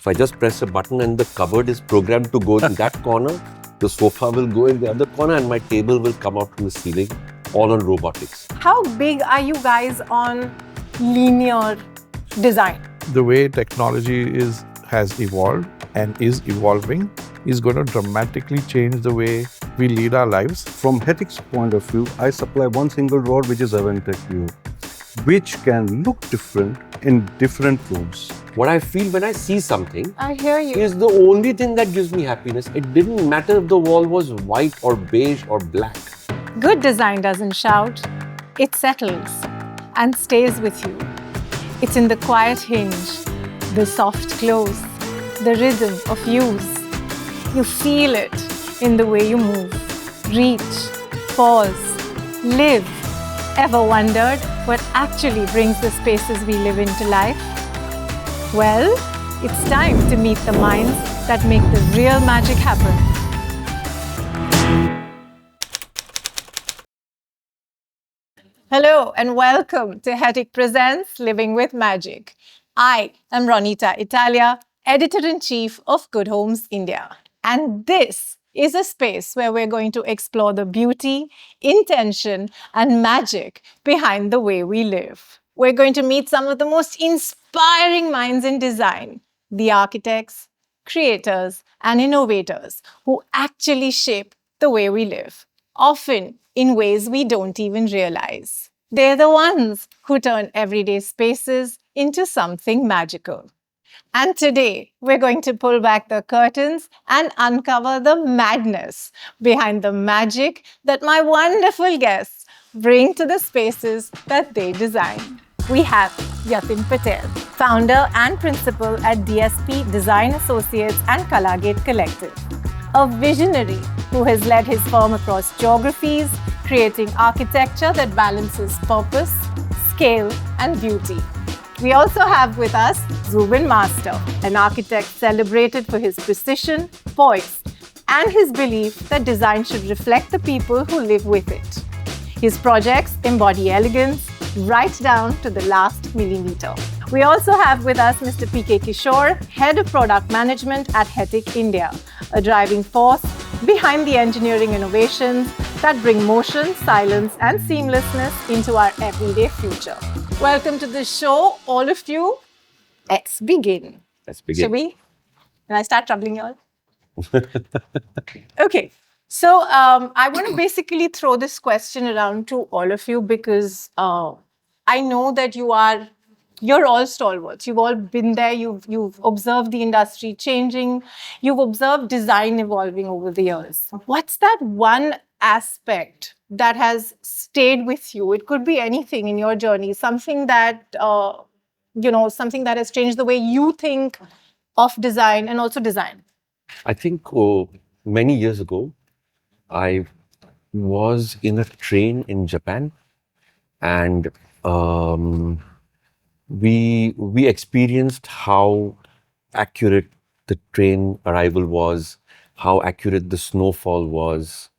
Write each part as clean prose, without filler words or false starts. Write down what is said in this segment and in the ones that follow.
If I just press a button and the cupboard is programmed to go in that corner, the sofa will go in the other corner and my table will come out from the ceiling, all on robotics. How big are you guys on linear design? The way technology has evolved and is evolving is going to dramatically change the way we lead our lives. From Hettich's point of view, I supply one single rod which is Aventec View, which can look different in different rooms. What I feel when I see something I hear you. is the only thing that gives me happiness. It didn't matter if the wall was white or beige or black. Good design doesn't shout, it settles and stays with you. It's in the quiet hinge, the soft close, the rhythm of use. You feel it in the way you move, reach, pause, live. Ever wondered what actually brings the spaces we live into life? Well, it's time to meet the minds that make the real magic happen. Hello and welcome to Hettich Presents Living with Magic. I am Ronita Italia, Editor-in-Chief of Good Homes India. And this is a space where we're going to explore the beauty, intention, and magic behind the way we live. We're going to meet some of the most inspiring minds in design, the architects, creators, and innovators who actually shape the way we live, often in ways we don't even realize. They're the ones who turn everyday spaces into something magical. And today, we're going to pull back the curtains and uncover the madness behind the magic that my wonderful guests bring to the spaces that they design. We have Yatin Patel, founder and principal at DSP Design Associates and Kalagate Collective, a visionary who has led his firm across geographies, creating architecture that balances purpose, scale, and beauty. We also have with us Zubin Master, an architect celebrated for his precision, poise, and his belief that design should reflect the people who live with it. His projects embody elegance right down to the last millimeter. We also have with us Mr. P.K. Kishore, Head of Product Management at Hettich India, a driving force behind the engineering innovations that bring motion, silence, and seamlessness into our everyday future. Welcome to the show, all of you. Let's begin. Shall we? Can I start troubling you all? Okay. So I want to basically throw this question around to all of you because I know that you're all stalwarts. You've all been there. You've observed the industry changing. You've observed design evolving over the years. What's that one aspect that has stayed with you? It could be anything in your journey, something that, something that has changed the way you think of design and also design. I think many years ago, I was in a train in Japan and we experienced how accurate the train arrival was, how accurate the snowfall was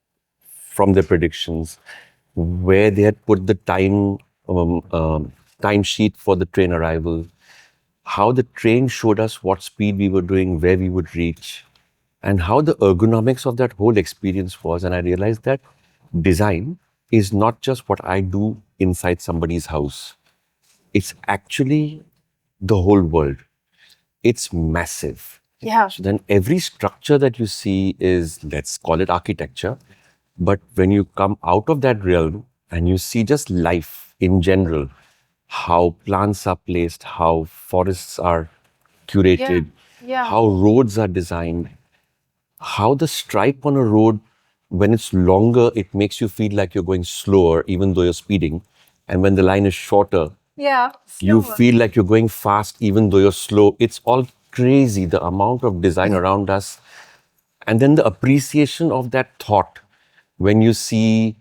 from their predictions, where they had put the time sheet for the train arrival, how the train showed us what speed we were doing, where we would reach, and how the ergonomics of that whole experience was. And I realized that design is not just what I do inside somebody's house. It's actually the whole world. It's massive. Yeah. So then every structure that you see is, let's call it architecture. But when you come out of that realm and you see just life in general, how plants are placed, how forests are curated, how roads are designed, how the stripe on a road, when it's longer, it makes you feel like you're going slower, even though you're speeding. And when the line is shorter, you feel like you're going fast, even though you're slow. It's all crazy, the amount of design around us. And then the appreciation of that thought when you see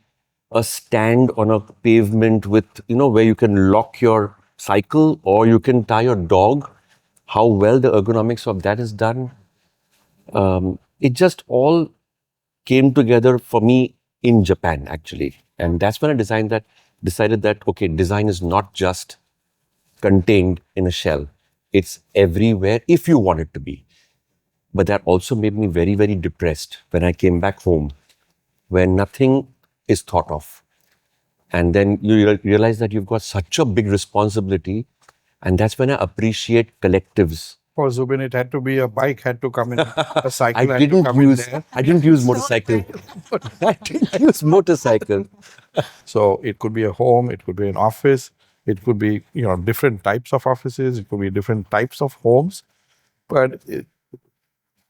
a stand on a pavement with, where you can lock your cycle or you can tie your dog, how well the ergonomics of that is done. It just all came together for me in Japan, actually. And that's when I decided that, okay, design is not just contained in a shell. It's everywhere if you want it to be. But that also made me very, very depressed when I came back home, where nothing is thought of. And then you realize that you've got such a big responsibility. And that's when I appreciate collectives. For Zubin, it had to be a bike had to come in, a I cycle had to didn't come in use there. I didn't use motorcycle. I didn't use motorcycle. So it could be a home, it could be an office, it could be different types of offices, it could be different types of homes. But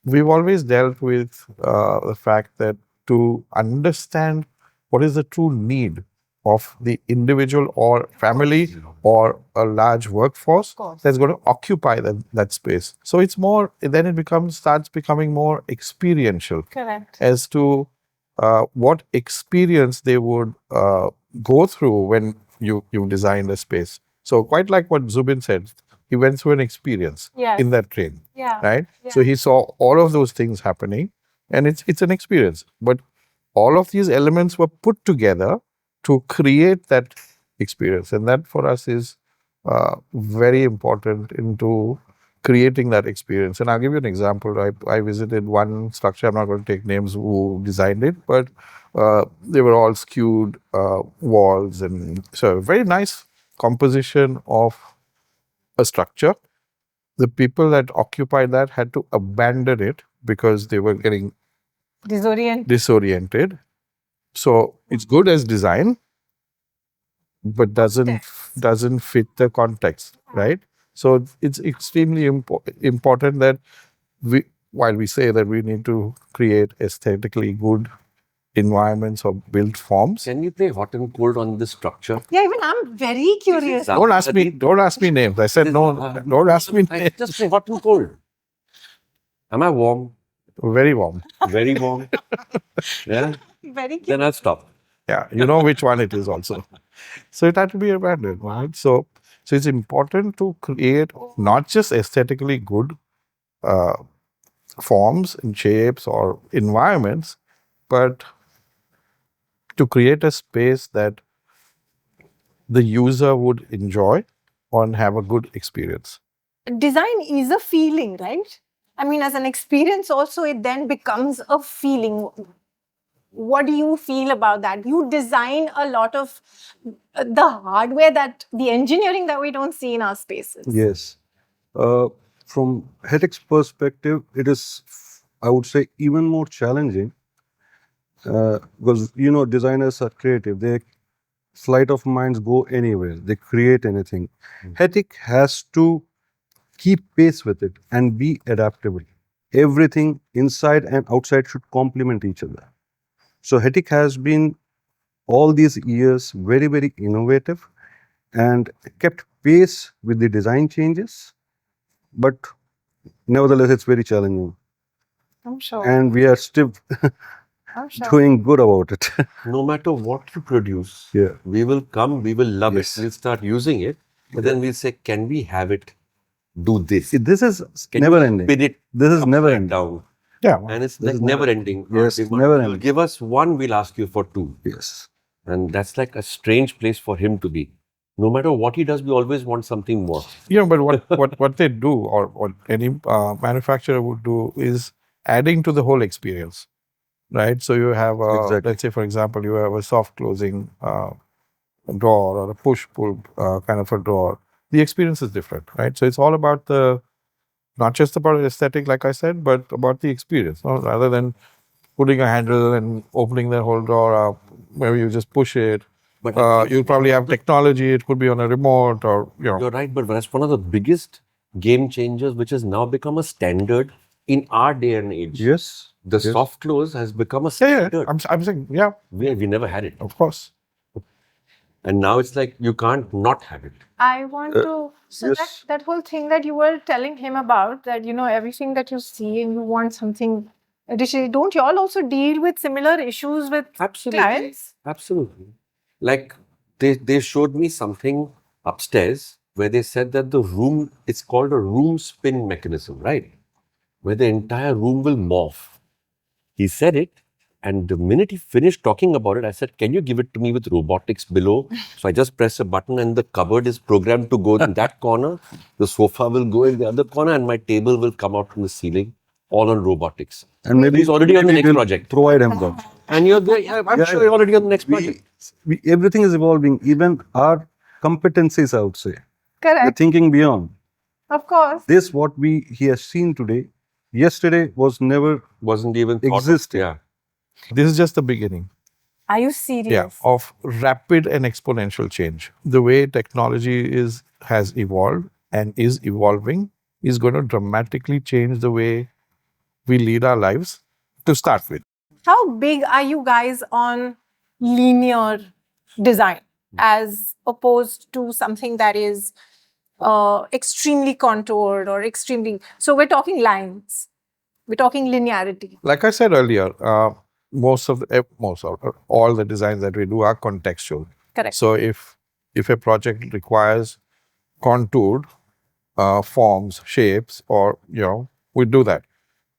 we've always dealt with the fact that to understand what is the true need of the individual or family or a large workforce that's going to occupy that space. So it's more, then it starts becoming more experiential. Correct. As to what experience they would go through when you designed a space. So quite like what Zubin said, he went through an experience Yes. in that train, Yeah. right? Yeah. So he saw all of those things happening, and it's an experience. But all of these elements were put together to create that experience, and that for us is very important into creating that experience. And I'll give you an example. I visited one structure, I'm not going to take names who designed it, but they were all skewed walls, and so a very nice composition of a structure. The people that occupied that had to abandon it because they were getting disoriented. So it's good as design, but doesn't fit the context, right? So it's extremely important that while we say that we need to create aesthetically good environments or built forms. Can you play hot and cold on this structure? Yeah, even I'm very curious. Don't ask me names. I said no. Don't ask me names. Just play hot and cold. Am I warm? Very warm. Very warm. Yeah. Very curious. Then I'll stop. Yeah, you know which one it is also. So it had to be abandoned, right? So it's important to create not just aesthetically good forms and shapes or environments, but to create a space that the user would enjoy and have a good experience. Design is a feeling, right? I mean, as an experience also, it then becomes a feeling. What do you feel about that? You design a lot of the hardware, the engineering that we don't see in our spaces. Yes. From Hettich's perspective, it is, I would say, even more challenging because, designers are creative. Their flight of minds go anywhere. They create anything. Hettich has to keep pace with it and be adaptable. Everything inside and outside should complement each other. So Hettich has been all these years very, very innovative and kept pace with the design changes. But nevertheless, it's very challenging. I'm sure. And we are still I'm sure. doing good about it. No matter what you produce, Yeah. we will come, we will love Yes. it. We'll start using it. But then we'll say, can we have it do this? This is Can never you ending. spin it This is never upside ending. down? Yeah. And it's This like is never never- ending. Yes, Demand. never You'll ending. give us one, we'll ask you for two. Yes. And that's like a strange place for him to be. No matter what he does, we always want something more. But what they do, or what any manufacturer would do, is adding to the whole experience, right? So you have, Exactly. let's say, for example, you have a soft closing drawer or a push-pull kind of a drawer. The experience is different, right? So it's all about not just about aesthetic, like I said, but about the experience, no? Rather than putting a handle and opening the whole drawer up, where you just push it. But I think You'll probably have technology. It could be on a remote, or you're right, but that's one of the biggest game changers, which has now become a standard in our day and age. Yes. The Yes. soft close has become a Yeah. standard. I'm saying, yeah, We never had it. of course. And now it's like you can't not have it. I want to. So yes. that whole thing that you were telling him about, that everything that you see and you want something additionally. Don't you all also deal with similar issues with clients? Absolutely. Like they showed me something upstairs where they said that the room, it's called a room spin mechanism, right? Where the entire room will morph. He said it, And the minute he finished talking about it, I said, can you give it to me with robotics below? So I just press a button and the cupboard is programmed to go in that corner. The sofa will go in the other corner and my table will come out from the ceiling, all on robotics. And maybe He's already on the maybe next we'll project. Provide him that. And you're there, yeah, I'm sure you're already on the next project. Everything is evolving. Even our competencies, I would say, we're Correct. thinking beyond. Of course. This what he has seen today. Yesterday was never Wasn't even thought of. existed. Yeah. This is just the beginning. Are you serious? Yeah, of rapid and exponential change. The way technology has evolved and is evolving is going to dramatically change the way we lead our lives to start with. How big are you guys on linear design as opposed to something that is extremely contoured or extremely. So we're talking lines, we're talking linearity. Like I said earlier, most of all the designs that we do are contextual. Correct. So if a project requires contoured forms, shapes, or we do that.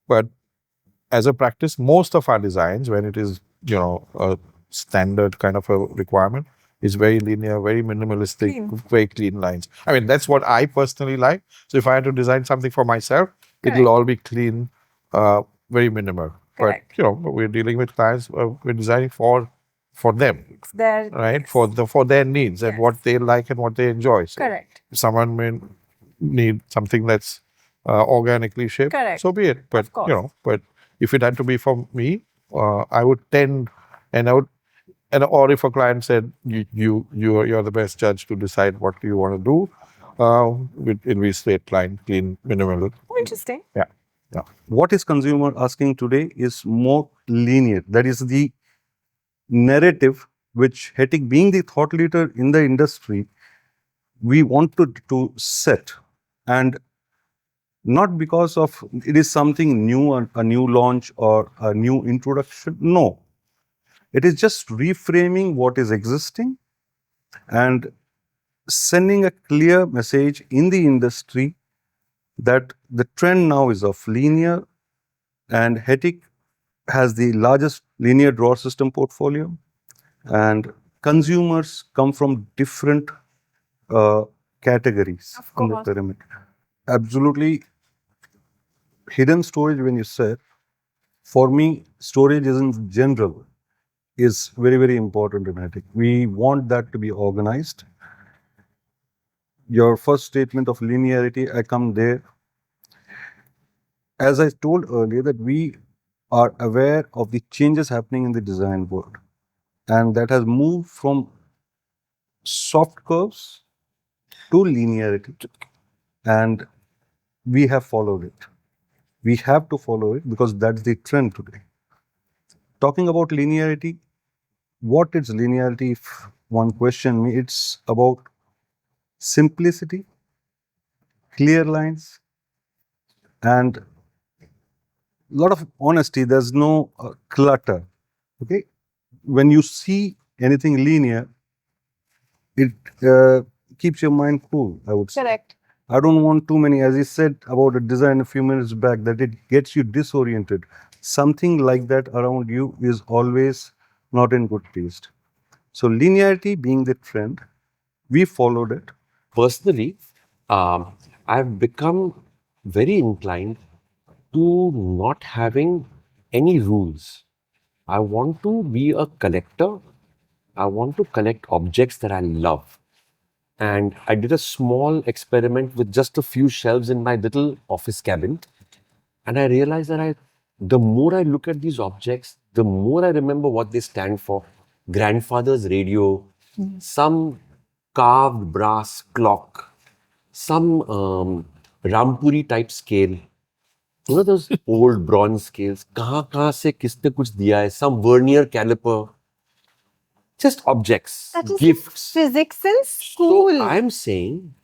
But as a practice, most of our designs, when it is a standard kind of a requirement, is very linear, very minimalistic, Clean. very clean lines. I mean, that's what I personally like. So if I had to design something for myself, Correct. it'll all be clean, very minimal. Correct. But we're dealing with clients. We're designing for them, It's there. right? For their needs and Yes. what they like and what they enjoy. So Correct. if someone may need something that's organically shaped, Correct. so be it. But Of course. but if it had to be for me, I would tend, or if a client said you're the best judge to decide what you want to do, it'll be straight line, clean, minimal. Oh, interesting. Yeah. What is consumer asking today is more linear. That is the narrative which Hettich, being the thought leader in the industry, we want to set. And not because of it is something new, a new launch or a new introduction. No. It is just reframing what is existing and sending a clear message in the industry that the trend now is of linear, and Hettich has the largest linear drawer system portfolio, and consumers come from different categories Of in the course. pyramid. Absolutely hidden storage, when you said, for me, storage is in general is very, very important in Hettich. We want that to be organized. Your first statement of linearity, I come there. As I told earlier, that we are aware of the changes happening in the design world, and that has moved from soft curves to linearity, and we have followed it. We have to follow it because that's the trend today. Talking about linearity, what is linearity? If one question me, it's about simplicity, clear lines, and a lot of honesty. There's no clutter. Okay, when you see anything linear, it keeps your mind cool, I would say. Correct. I don't want too many, as you said about a design a few minutes back, that it gets you disoriented. Something like that around you is always not in good taste. So linearity being the trend, we followed it. Personally, I've become very inclined to not having any rules. I want to be a collector. I want to collect objects that I love. And I did a small experiment with just a few shelves in my little office cabin. And I realized that the more I look at these objects, the more I remember what they stand for. Grandfather's radio, some carved brass clock, some Rampuri type scale. You know those old bronze scales? कहाँ से किसने कुछ दिया है? Some vernier caliper. Just objects, That is gifts. physics in school.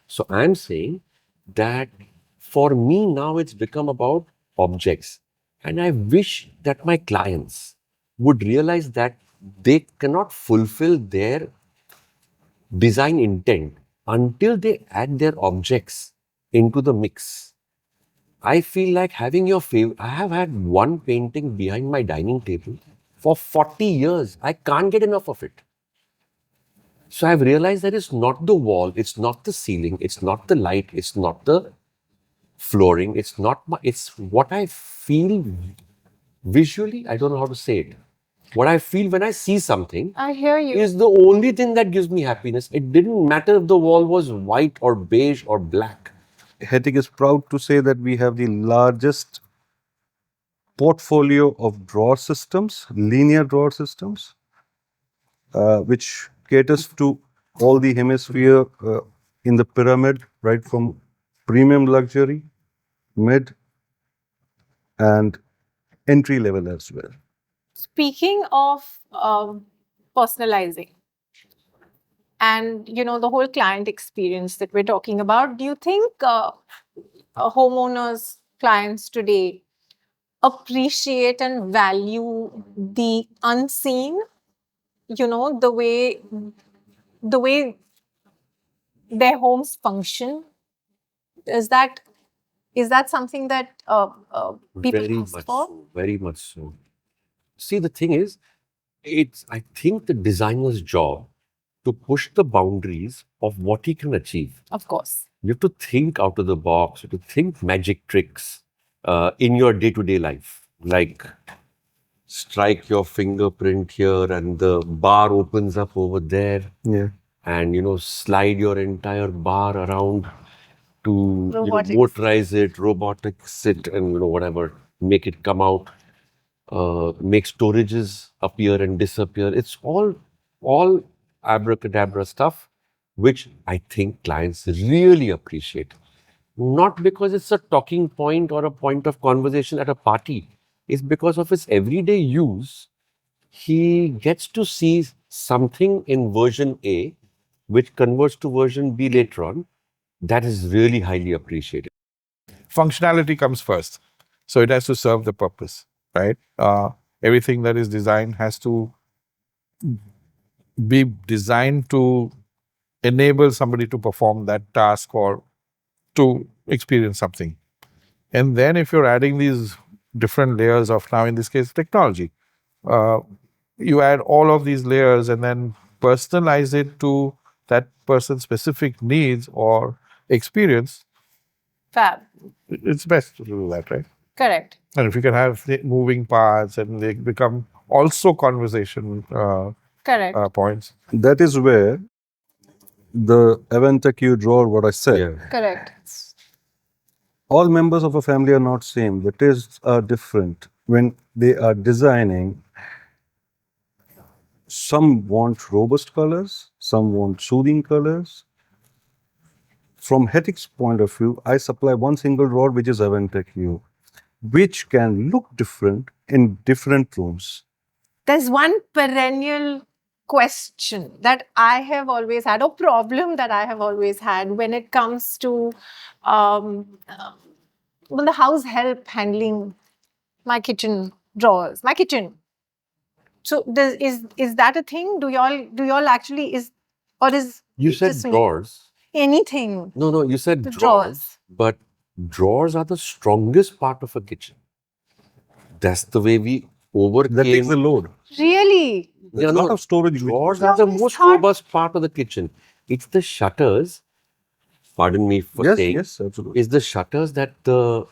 So I'm saying that for me now it's become about objects. And I wish that my clients would realize that they cannot fulfill their design intent until they add their objects into the mix. I feel like having your favorite. I have had one painting behind my dining table for 40 years. I can't get enough of it. So I've realized that it's not the wall, it's not the ceiling, it's not the light, it's not the flooring, it's what I feel visually. I don't know how to say it. What I feel when I see something I hear you. is the only thing that gives me happiness. It didn't matter if the wall was white or beige or black. Hettich is proud to say that we have the largest portfolio of drawer systems, linear drawer systems, which caters to all the hemisphere in the pyramid, right from premium luxury, mid, and entry level as well. Speaking of personalizing and the whole client experience that we're talking about, do you think homeowners, clients today appreciate and value the unseen? The way their homes function. Is that something that people Very ask much for? so. Very much so. See, the thing is, I think the designer's job to push the boundaries of what he can achieve. Of course. You have to think out of the box, you have to think magic tricks in your day-to-day life. Like strike your fingerprint here and the bar opens up over there. Yeah. And slide your entire bar around to Robotics. motorize it, robotics it, and whatever, make it come out, make storages appear and disappear. It's all abracadabra stuff, which I think clients really appreciate. Not because it's a talking point or a point of conversation at a party. It's because of its everyday use. He gets to see something in version A, which converts to version B later on. That is really highly appreciated. Functionality comes first. So it has to serve the purpose, right? Everything that is designed has to be designed to enable somebody to perform that task or to experience something. And then if you're adding these different layers of, now in this case, technology, you add all of these layers and then personalize it to that person's specific needs or experience, Fab. it's best to do that, right? Correct. And if you can have the moving parts and they become also conversation Correct. points. That is where the Aventaq drawer, what I said, Correct. all members of a family are not same. The tastes are different. When they are designing, some want robust colors, some want soothing colors. From Hettich's point of view, I supply one single drawer, which is Aventaq, which can look different in different rooms. There's one perennial question that I have always had, or problem that I have always had when it comes to the house help handling my kitchen drawers, my kitchen. So is that a thing? Do y'all actually is You it said just me? drawers. Anything? No, you said The drawers. drawers. But drawers are the strongest part of a kitchen. That's the way we overcame. That takes the load. Really? There's a lot of storage. Drawers are the always most thought- robust part of the kitchen. It's the shutters. Pardon me for Yes, saying. yes, absolutely. It's the shutters that the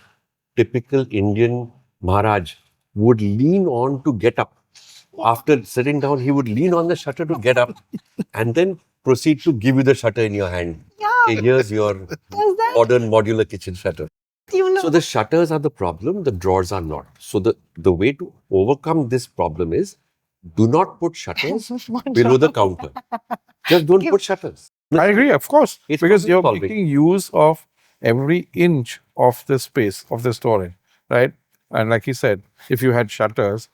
typical Indian Maharaj would lean on to get up. After sitting down, he would lean on the shutter to get up and then proceed to give you the shutter in your hand. Yeah. Okay, here's your Does that? modern modular kitchen shutter. So So the shutters are the problem, the drawers are not. So the way to overcome this problem is do not put shutters below the counter. Just don't put shutters. I agree, of course, It's because you're problem-solving. making use of every inch of the space of the storage, right? And like you said, if you had shutters,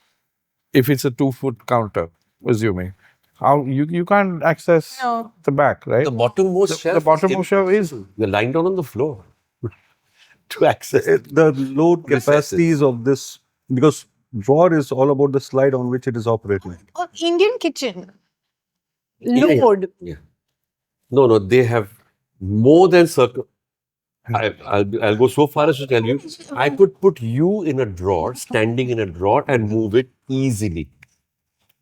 if it's a 2-foot counter, assuming, how you can't access No. the back, right? The bottommost The shelf. bottommost shelf is You're lying down on the floor to access it. The load capacities of this, because drawer is all about the slide on which it is operating. Indian kitchen. Yeah. Load. Yeah. No, they have more than circle. I'll go so far as to tell you, I could put you in a drawer, standing in a drawer, and move it easily.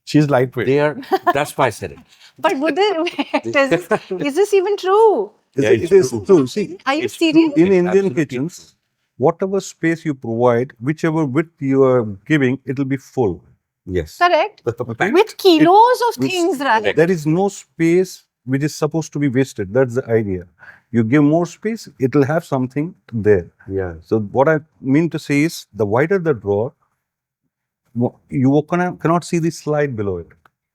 She's lightweight. They are. That's why I said it. But would is this even true? Yeah, It is true. See, Are you It's serious? in It's Indian absolutely kitchens, whatever space you provide, whichever width you are giving, it will be full. Yes. Correct. Okay? With kilos of things, right? There is no space which is supposed to be wasted. That's the idea. You give more space, it will have something there. Yeah. So what I mean to say is, the wider the drawer, you cannot see the slide below it.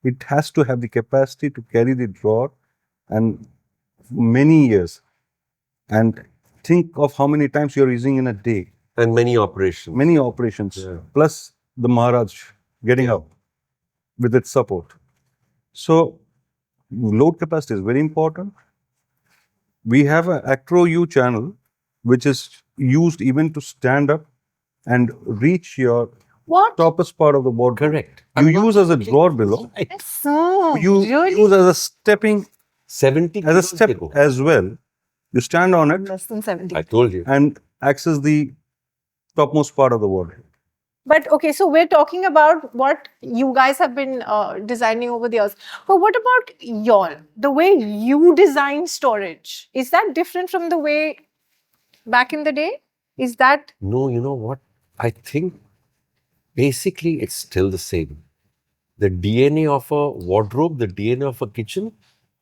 It has to have the capacity to carry the drawer and many years. And think of how many times you're using in a day. And many operations. Many operations, Yeah. plus the Maharaj getting up with its support. So load capacity is very important. We have an Acro U channel, which is used even to stand up and reach your What? toppest part of the board. Correct. You use as a drawer below. So, You really? use as a stepping, 70 as a kilos step they go. as well. You stand on it Less than 70. I told you. and access the topmost part of the wall. But okay, so we're talking about what you guys have been designing over the years. But what about y'all? The way you design storage, is that different from the way back in the day? Is that No, you know what? I think basically it's still the same. The DNA of a wardrobe, the DNA of a kitchen,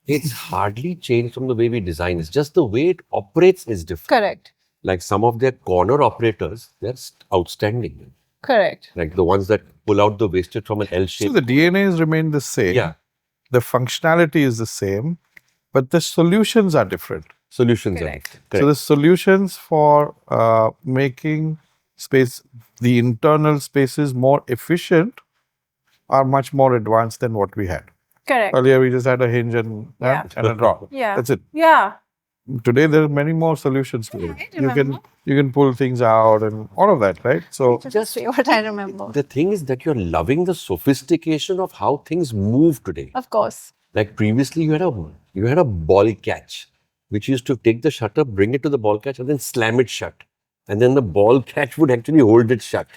it's hardly changed from the way we design. It's just the way it operates is different. correct? Like some of their corner operators, they're outstanding. Correct. Like the ones that pull out the wastage from an L So shape. the DNAs remain the same. Yeah. The functionality is the same, but the solutions are different. Solutions Correct. are. So the solutions for making space, the internal spaces more efficient, are much more advanced than what we had. Correct. Earlier, we just had a hinge and a drawer. Yeah. That's it. Yeah. Today, there are many more solutions to it. I You remember. can pull things out and all of that, right? So Just say what I remember. The thing is that you're loving the sophistication of how things move today. Of course. Like previously, you had a ball catch, which used to take the shutter, bring it to the ball catch, and then slam it shut. And then the ball catch would actually hold it shut.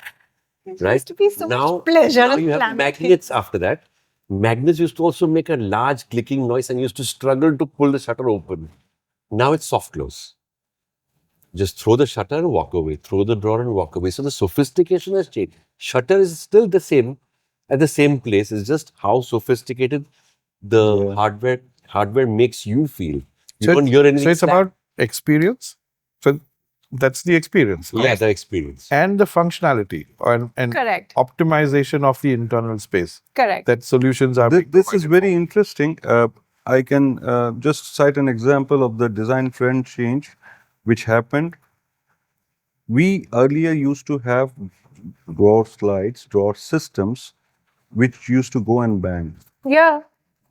It Right? used to be so now, much pleasure now in you have slamming magnets after that. Magnets used to also make a large clicking noise and used to struggle to pull the shutter open. Now it's soft close. Just throw the shutter and walk away. Throw the drawer and walk away. So the sophistication has changed. Shutter is still the same at the same place. It's just how sophisticated the hardware makes you feel. You So don't hear anything. so it's snap. about experience. So that's the experience. Yeah, the experience. And the functionality and Correct. optimization of the internal space. Correct. That solutions are. This is very interesting. I can just cite an example of the design trend change which happened. We earlier used to have drawer slides, drawer systems, which used to go and bang, Yeah.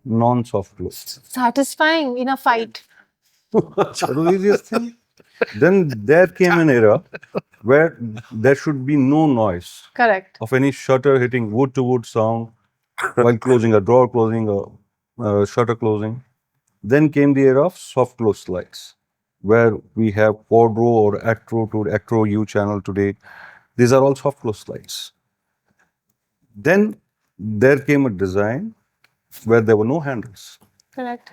non-soft close. Satisfying in a fight. That was the easiest thing. Then there came an era where there should be no noise Correct. of any shutter hitting wood to wood sound while closing a drawer, closing a shutter closing. Then came the era of soft close slides, where we have Quadro or Acro to Acro U channel today. These are all soft close slides. Then there came a design where there were no handles. Correct.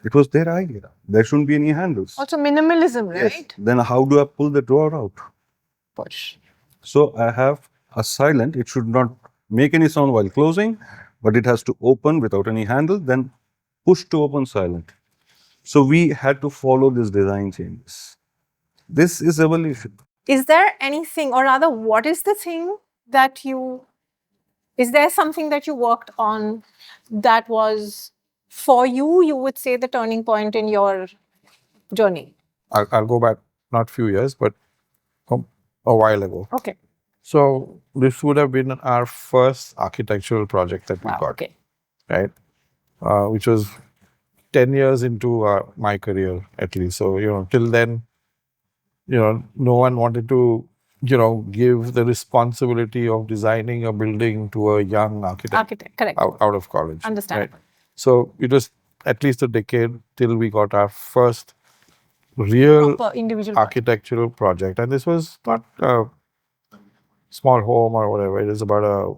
It was their idea. There shouldn't be any handles. Also minimalism, right? Then how do I pull the drawer out? Push. So I have a silent. It should not make any sound while closing, but it has to open without any handle, then push to open silent. So we had to follow these design changes. This is evolution. Is there anything, or rather, what is the thing that is there something that you worked on that was for you would say the turning point in your journey? I'll go back not few years, but a while ago. Okay. So this would have been our first architectural project that we Wow. got, Okay. right? Which was 10 years into my career, at least. So, till then, no one wanted to, give the responsibility of designing a building to a young architect Correct. out of college. Understandable. Right? So it was at least a decade till we got our first real Proper individual project. architectural project. And this was not a small home or whatever. It is about a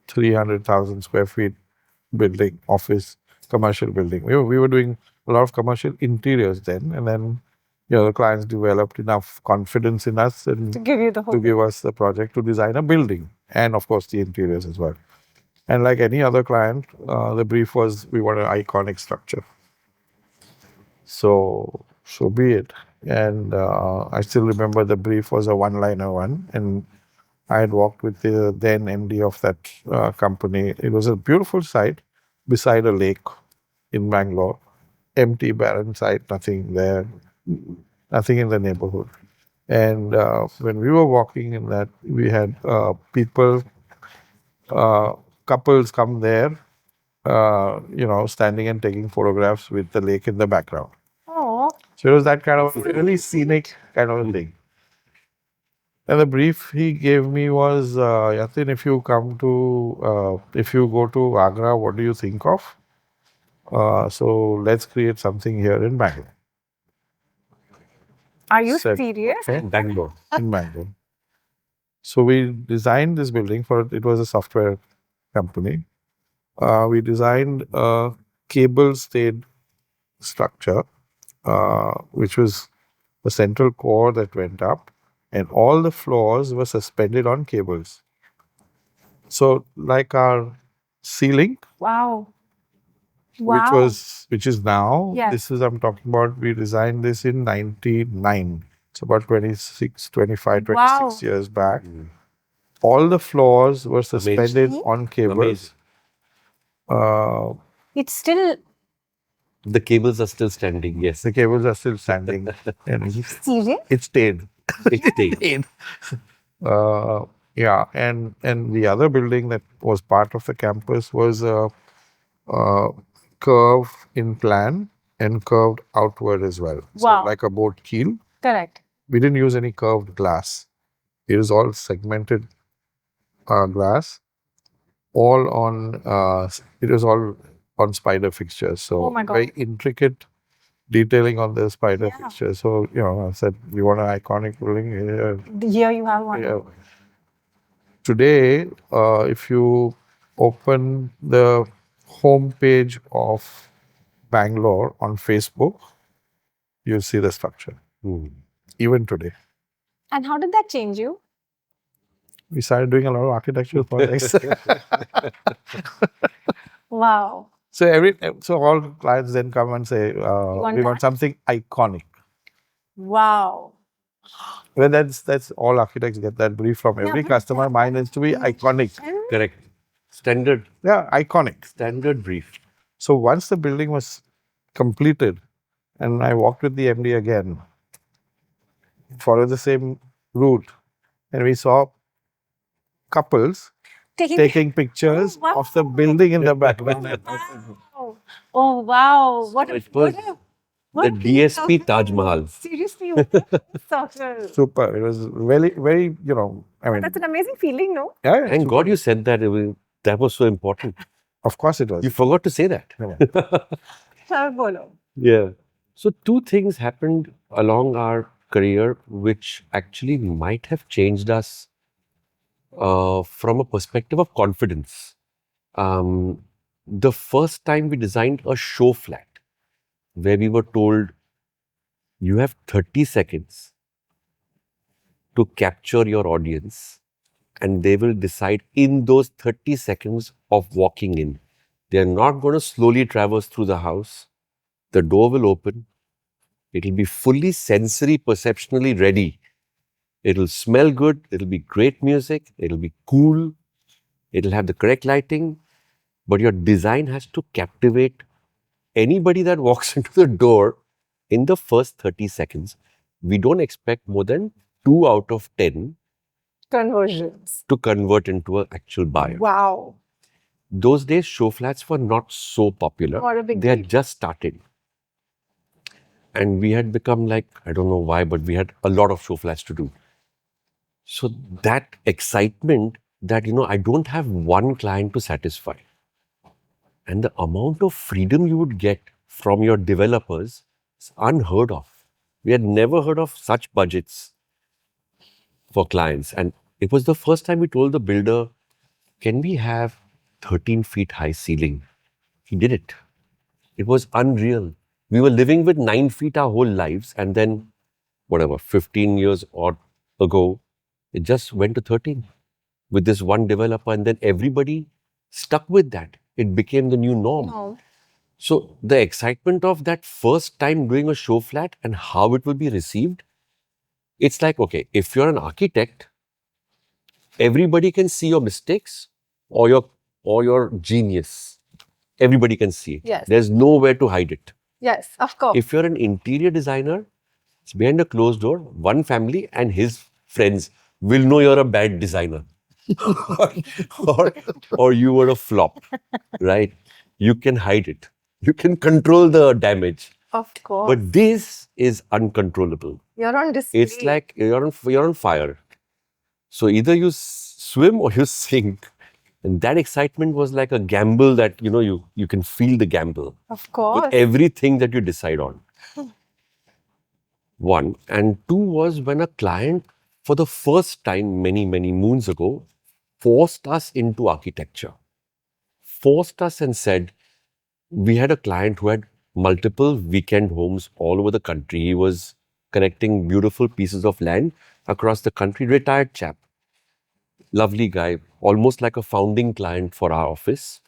300,000 square feet building, office, commercial building. We were doing a lot of commercial interiors then, and then the clients developed enough confidence in us and To give you the to whole. give us the project to design a building, and of course the interiors as well. And like any other client, the brief was we want an iconic structure. So be it. And I still remember the brief was a one-liner one, and I had walked with the then MD of that company. It was a beautiful site beside a lake in Bangalore, empty, barren site, nothing there, nothing in the neighborhood. And when we were walking in that, we had people, couples come there, standing and taking photographs with the lake in the background. Oh, So it was that kind of really scenic kind of a thing. And the brief he gave me was, Yatin, if you go to Agra, what do you think of? So let's create something here in Bangalore. are you Said, serious? "Okay." Bangalore. In Bangalore. So we designed this building it was a software company. We designed a cable-stayed structure, which was a central core that went up, and all the floors were suspended on cables. So, like our ceiling, Wow. Wow. which is now, Yes. this is I'm talking about. We designed this in '99. It's about 25, 26 Wow. years back. All the floors were suspended Amazing. on cables. Amazing. It's still The cables are still standing, yes. The cables are still standing. And serious. it stayed. It stayed. Yeah, and the other building that was part of the campus was a curve in plan and curved outward as well. So Wow. like a boat keel. Correct. We didn't use any curved glass. It was all segmented glass. It was all on spider fixtures. So Oh my God. very intricate detailing on the spider Yeah. fixtures. So, I said, we want an iconic building here. Here you have one. Yeah. Today, if you open the homepage of Bangalore on Facebook, you'll see the structure. Even today. And how did that change you? We started doing a lot of architectural projects. Wow. So all clients then come and say, want we want that? something iconic. Wow. Well, that's all architects get that brief from every but customer. Mine is to be iconic. Correct. Standard Yeah, iconic. standard brief. So once the building was completed, and I walked with the MD again, followed the same route, and we saw couples taking pictures wow. of the building in the background. Wow. Oh wow. What a It was what the DSP Taj Mahal. Seriously, what a circle. Super. It was very, very, That's an amazing feeling, no? yeah, Thank super. God you said that. That was so important. Of course it was. You forgot to say that. Sir, bolo. Yeah. So two things happened along our career which actually might have changed us from a perspective of confidence. The first time we designed a show flat where we were told you have 30 seconds to capture your audience and they will decide in those 30 seconds of walking in. They're not going to slowly traverse through the house. The door will open. It'll be fully sensory perceptionally ready. It'll smell good. It'll be great music. It'll be cool. It'll have the correct lighting. But your design has to captivate anybody that walks into the door in the first 30 seconds. We don't expect more than 2 out of 10 Conversions. to convert into an actual buyer. Wow. Those days, show flats were not so popular. What a big They had deal. just started. And we had become like, I don't know why, but we had a lot of show flats to do. So that excitement that, I don't have one client to satisfy. And the amount of freedom you would get from your developers is unheard of. We had never heard of such budgets for clients. And it was the first time we told the builder, can we have 13 feet high ceiling? He did it. It was unreal. We were living with 9 feet our whole lives, and then, whatever, 15 years or ago, it just went to 13 with this one developer, and then everybody stuck with that. It became the new norm. No. So the excitement of that first time doing a show flat and how it will be received, it's like, okay, if you're an architect, everybody can see your mistakes or your genius. Everybody can see it. Yes. There's nowhere to hide it. Yes, of course. If you're an interior designer, it's behind a closed door, one family and his friends will know you're a bad designer. or you were a flop, right? You can hide it. You can control the damage. Of course. But this is uncontrollable. You're on display. It's like you're on fire. So either you swim or you sink. And that excitement was like a gamble that, you can feel the gamble Of course. with everything that you decide on. One. And two was when a client, for the first time many, many moons ago, forced us into architecture. Forced us and said, we had a client who had multiple weekend homes all over the country. He was connecting beautiful pieces of land across the country. Retired chap. Lovely guy. Almost like a founding client for our office.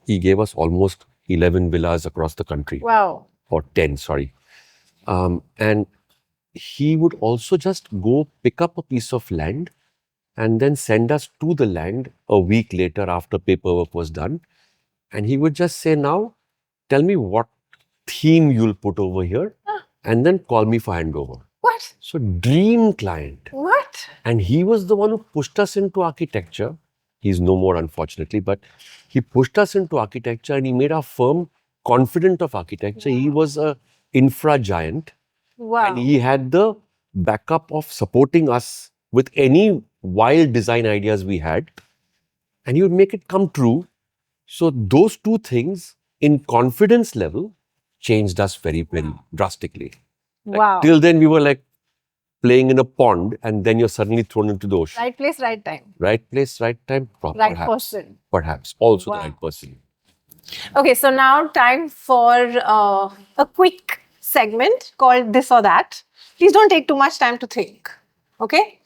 He gave us almost 11 villas across the country. Wow. Or 10, sorry. And he would also just go pick up a piece of land and then send us to the land a week later after paperwork was done. And he would just say, now, tell me what theme you'll put over here and then call me for handover. What? So dream client. What? And he was the one who pushed us into architecture. He's no more, unfortunately, but he pushed us into architecture and he made our firm confident of architecture. He was a infra giant. Wow. And he had the backup of supporting us with any wild design ideas we had. And he would make it come true. So those two things in confidence level changed us very, very drastically. Like, Wow. Till then we were like playing in a pond and then you're suddenly thrown into the ocean. Right place, right time. Right place, right time, Right perhaps. person. Perhaps. Also Wow. the right person. Okay, so now time for a quick segment called This or That. Please don't take too much time to think. Okay?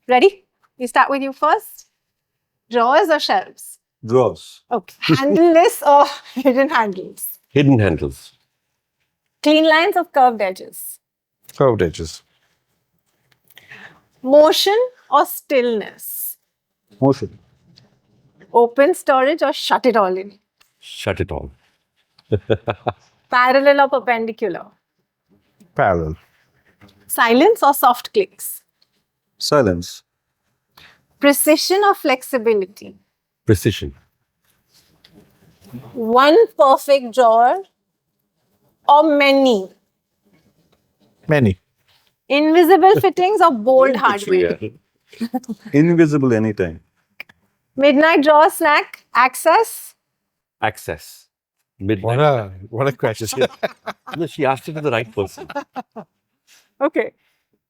Ready? We start with you first. Drawers or shelves? Drawers. Okay. Handleless or hidden handles? Hidden handles. Clean lines or curved edges? Curved edges. Motion or stillness? Motion. Open storage or shut it all in? Shut it all. Parallel or perpendicular? Parallel. Silence or soft clicks? Silence. Precision or flexibility? Precision. One perfect drawer or many? Many. Invisible fittings or bold hardware? Yeah. Invisible anytime. Midnight drawer snack access? Access. Midnight. What a question. No, she asked it to the right person. Okay.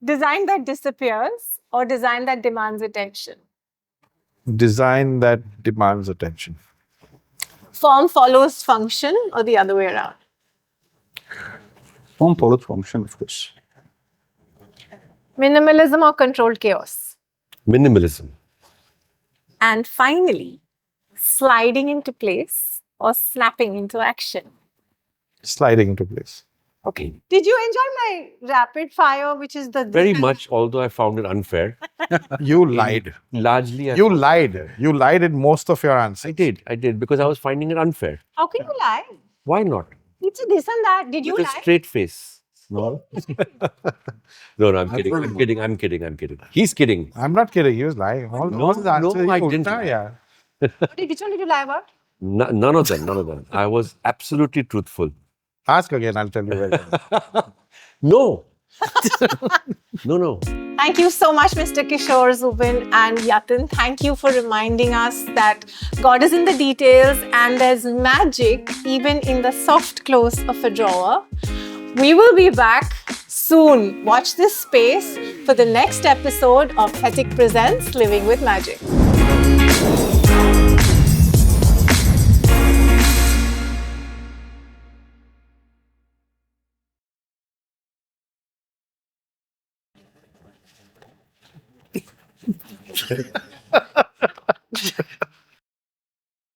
Design that disappears or design that demands attention? Design that demands attention. Form follows function or the other way around? Form follows function, of course. Minimalism or controlled chaos? Minimalism. And finally, sliding into place or snapping into action? Sliding into place. Okay. Did you enjoy my rapid fire, which is the Very much, although I found it unfair. You lied. Largely, You lied. You lied in most of your answers. I did, because I was finding it unfair. How can you lie? Why not? It's a this and that. Did you With a lie? straight face. No. No, I'm kidding. He's kidding. I'm not kidding. He was lying. All the answers. I he didn't ulta, lie. Yeah. Which one did you lie about? None of them. I was absolutely truthful. Ask again. I'll tell you. Where No. No. Thank you so much, Mr. Kishore, Zubin, and Yatin. Thank you for reminding us that God is in the details and there's magic even in the soft close of a drawer. We will be back soon. soon. Watch this space for the next episode of Hettich Presents Living with Magic.